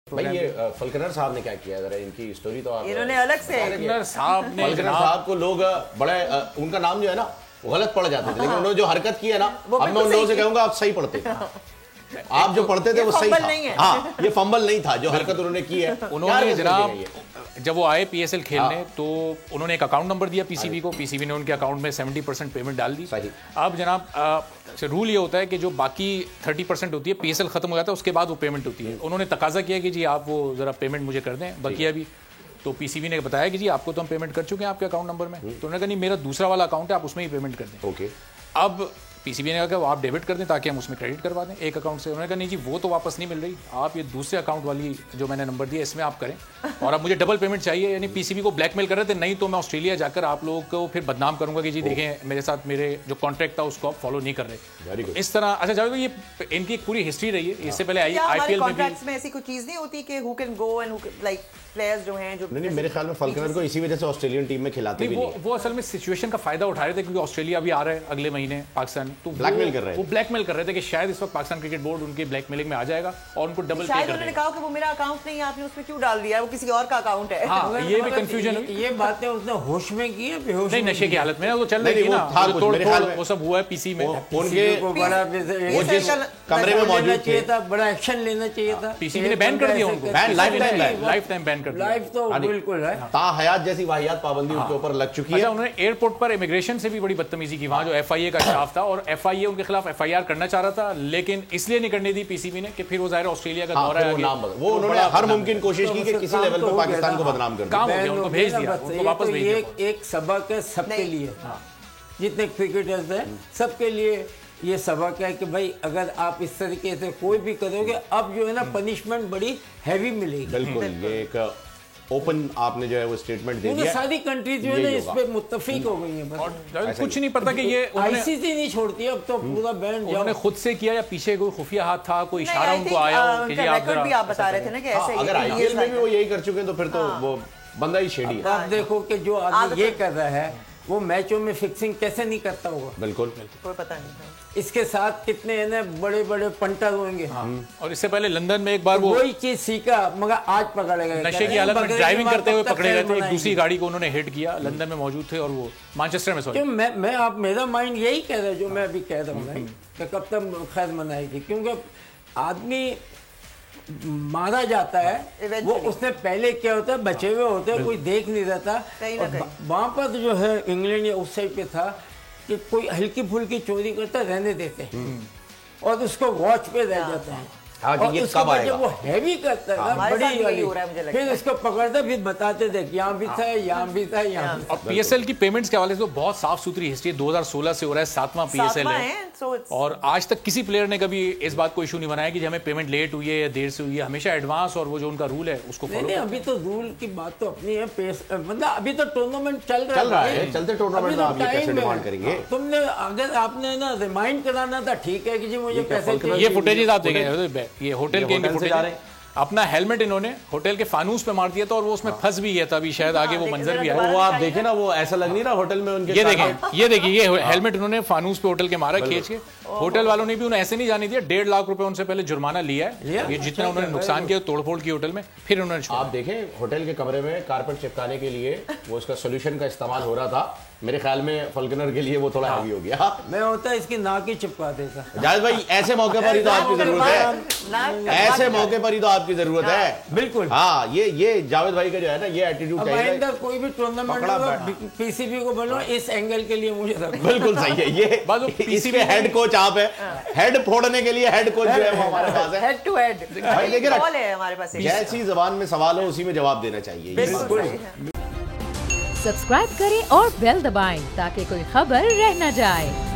भाई ये फलकनर साहब ने क्या किया, जरा इनकी स्टोरी तो आप इन्होंने अलग से फलकनर साहब को लोग बड़े उनका नाम जो है ना वो गलत पढ़ जाते थे, लेकिन उन्होंने जो हरकत की है ना, अब मैं उन लोगों से कहूंगा आप सही पढ़ते आप जो पढ़ते थे वो सही था। हाँ, ये फंबल नहीं था जो हरकत उन्होंने की है। उन्होंने जनाब जब वो आए पीएसएल खेलने तो उन्होंने एक अकाउंट नंबर दिया पीसीबी को, पीसीबी ने उनके अकाउंट में 70% पेमेंट डाल दी। अब जनाब रूल ये होता है कि जो बाकी 30% होती है पीएसएल खत्म हो जाता है उसके बाद वो पेमेंट होती है। उन्होंने तकाजा किया कि जी आप वो जरा पेमेंट मुझे कर दें बकिया भी, तो पीसीबी ने बताया कि जी आपको तो हम पेमेंट कर चुके हैं आपके अकाउंट नंबर में। तो उन्होंने कहा नहीं मेरा दूसरा वाला अकाउंट है आप उसमें ही पेमेंट कर दें। ओके, अब पीसीबी ने कहा कि वो आप डेबिट कर दें ताकि हम उसमें क्रेडिट करवा दें एक अकाउंट से। उन्होंने कहा नहीं जी वो तो वापस नहीं मिल रही, आप ये दूसरे अकाउंट वाली जो मैंने नंबर दिया इसमें आप करें और अब मुझे डबल पेमेंट चाहिए। यानी पीसीबी को ब्लैकमेल कर रहे थे, नहीं तो मैं ऑस्ट्रेलिया जाकर आप लोगों को फिर बदनाम करूंगा कि जी देखें मेरे साथ मेरे जो कॉन्ट्रैक्ट था उसको आप फॉलो नहीं कर रहे। इस तरह अच्छा जावेद भाई ये इनकी एक पूरी हिस्ट्री रही है। इससे पहले आईपीएल में ऐसी कोई चीज नहीं होती कि who can go and like players जो हैं जो नहीं, मेरे ख्याल में फलकनर को इसी वजह से ऑस्ट्रेलियन टीम में खिलाते भी नहीं। वो असल में सिचुएशन का फायदा उठा रहे थे क्योंकि ऑस्ट्रेलिया भी आ रहा है अगले महीने पाकिस्तान, तो ब्लैकमेल कर रहे हैं। वो ब्लैकमेल कर रहे थे कि शायद इस वक्त पाकिस्तान क्रिकेट बोर्ड उनके ब्लैकमेलिंग में आ जाएगा और उनको डबल पे कर देगा। उन्होंने कहा कि वो मेरा अकाउंट नहीं है, आपने उसमें क्यों डाल दिया, वो किसी और का अकाउंट है। हाँ, ये भी कंफ्यूजन हुई। ये बातें उसने होश में की है बेहोश नहीं, नशे की हालत में वो चल रही थी ना, वो सब हुआ है पीसी में। उनके बड़ा वो जिस कमरे में मौजूद थे था बड़ा एक्शन लेना चाहिए था। पीसीबी ने बैन कर दिया उनको, लाइफ टाइम बैन कर दिया। लाइफ तो बिल्कुल है, हयात जैसी वाहियात पाबंदी उनके ऊपर लग चुकी है। अच्छा, उन्होंने एयरपोर्ट पर इमिग्रेशन से भी बड़ी बदतमीजी की, वहां जो एफआईए का स्टाफ था और एफआईए उनके खिलाफ एफआईआर करना चाह रहा था लेकिन इसलिए नहीं करने दी पीसीबी ने कि फिर वो जाहिर ऑस्ट्रेलिया का दौरा है, वो उन्होंने हर मुमकिन कोशिश की कि किसी लेवल पे पाकिस्तान को बदनाम कर काम हो गया, उनको भेज दिया, उनको वापस भेज दिया। एक सबक है सबके लिए, जितने क्रिकेटर्स हैं सबके लिए ये सबक है कि भाई अगर आप इस तरीके से कोई भी करोगे अब जो है ना पनिशमेंट बड़ी हैवी मिलेगी। बिल्कुल, ये एक ओपन आपने जो है वो स्टेटमेंट दे दिया। सारी कंट्री जो है ना इस पे मुत्तफिक हो गई है और कुछ नहीं पता कि ये आईसीसी नहीं छोड़ती अब तो पूरा बैन उन्होंने खुद से किया या पीछे कोई खुफिया हाथ था, कोई इशारा उनको आया कि जी आप बता रहे थे ना कि ऐसे अगर आईपीएल में भी वो यही कर चुके हैं तो फिर तो वो बंदा ही शेडी है। आप देखो कि जो आदमी ये कर रहा है वो मैचों में फिक्सिंग कैसे नहीं करता होगा। बिल्कुल कोई पता नहीं। इसके साथ कितने है ना बड़े बड़े पंटर होंगे। और इससे पहले लंदन में एक बार वो वही चीज सीखा मगर आज पकड़ा गया, नशे की हालत में ड्राइविंग करते हुए पकड़े गए थे। एक दूसरी गाड़ी को उन्होंने हिट किया, लंदन में मौजूद थे और वो मैनचेस्टर में सॉरी मैं आप मेरा माइंड यही कह रहा है जो मैं अभी कह रहा हूँ कि कब तक खैर मनाएगी, क्योंकि आदमी मारा जाता है वो उसने पहले क्या होता है बचे हुए होते हैं, कोई देख नहीं रहता। वहां पर जो है इंग्लैंड या उस साइड पे था कि कोई हल्की फुल्की चोरी करता रहने देते हैं और उसको वॉच पे रह जाता है। और उसके बाद जब वो हैवी करता है ना बड़ी वाली फिर उसको पकड़ते फिर बताते थे यहाँ भी था यहाँ भी था यहाँ भी। और पीएसएल की पेमेंट्स के हवाले से तो बहुत साफ सुथरी हिस्ट्री 2016 से हो रहा है, 7वां पीएसएल है और आज तक किसी प्लेयर ने कभी इस बात को इशू नहीं बनाया कि हमें पेमेंट लेट हुई है या देर से हुई है, हमेशा एडवांस और वो जो उनका रूल है उसको फॉलो। नहीं, अभी तो रूल की बात तो अपनी है, मतलब अभी तो टूर्नामेंट चल रहा है, चलते टूर्नामेंट में आप ये कैसे डिमांड करेंगे? तुमने अगर आपने ना रिमाइंड कराना था ठीक है कि जी मुझे पैसे चाहिए। ये फुटेजेस आप देखें, ये होटल के अपना हेलमेट इन्होंने होटल के फानूस पे मार दिया था और वो उसमें फंस भी गया था। अभी शायद आगे वो मंजर भी आया, वो आप देखें ना, वो ऐसा लग नहीं रहा होटल में उनके। ये देखिए ये हेलमेट उन्होंने फानूस पे होटल के मारा खींच के। होटल वालों ने भी उन्हें ऐसे नहीं जाने दिया, 1.5 लाख रुपए उनसे पहले जुर्माना लिया है, ये जितना उन्होंने नुकसान किया तोड़फोड़ की होटल में, फिर उन्होंने आप देखें होटल के कमरे में कारपेट चिपकाने के लिए वो उसका सोल्यूशन का इस्तेमाल हो रहा था। मेरे ख्याल में फलकनर के लिए वो थोड़ा हैवी हो गया। मैं होता इसकी नाक ही चिपका देता। जावेद भाई ऐसे मौके पर ही तो आपकी जरूरत है, ऐसे मौके पर ही तो आपकी जरूरत है। बिल्कुल हाँ, ये जावेद भाई का जो है ना ये एटीट्यूड चाहिए। कोई भी टूर्नामेंट पीसीबी को बनो इस एंगल के लिए मुझे बिल्कुल सही है। ये इसके हेड कोच आप है, हेड फोड़ने के लिए हेड कोच जो है वो हमारे पास है, हेड टू हेड भाई। लेकिन हमारे पास जैसी जबान में सवाल हो उसी में जवाब देना चाहिए। सब्सक्राइब करें और बेल दबाएं ताकि कोई खबर रह न जाए।